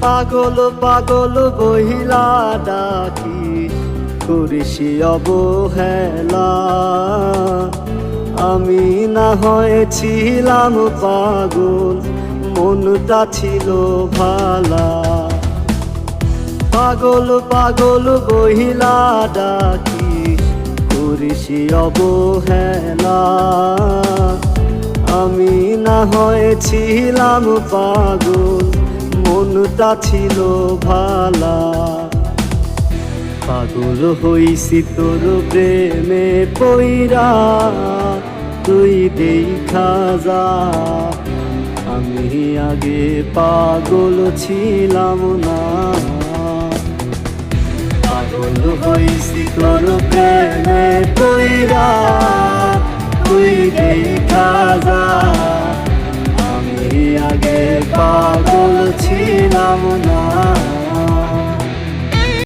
পাগল পাগল বহিলা ডাকি করিস অবহেলা। আমি না হয়েছিলাম পাগল, মনটা ছিল ভালা। পাগল পাগল বহিলা ডাকি করিস অবহেলা। আমি না হয়েছিলাম পাগল, মনটা ছিল ভালা। পাগল হইছি তোর প্রেমে পইরা, তুই দেখা যা। আমি আগে পাগল ছিলাম না। পাগল হইছি তোর প্রেমে পইরা, তুই দেখা যা। আমি আগে পাগল ছিলাম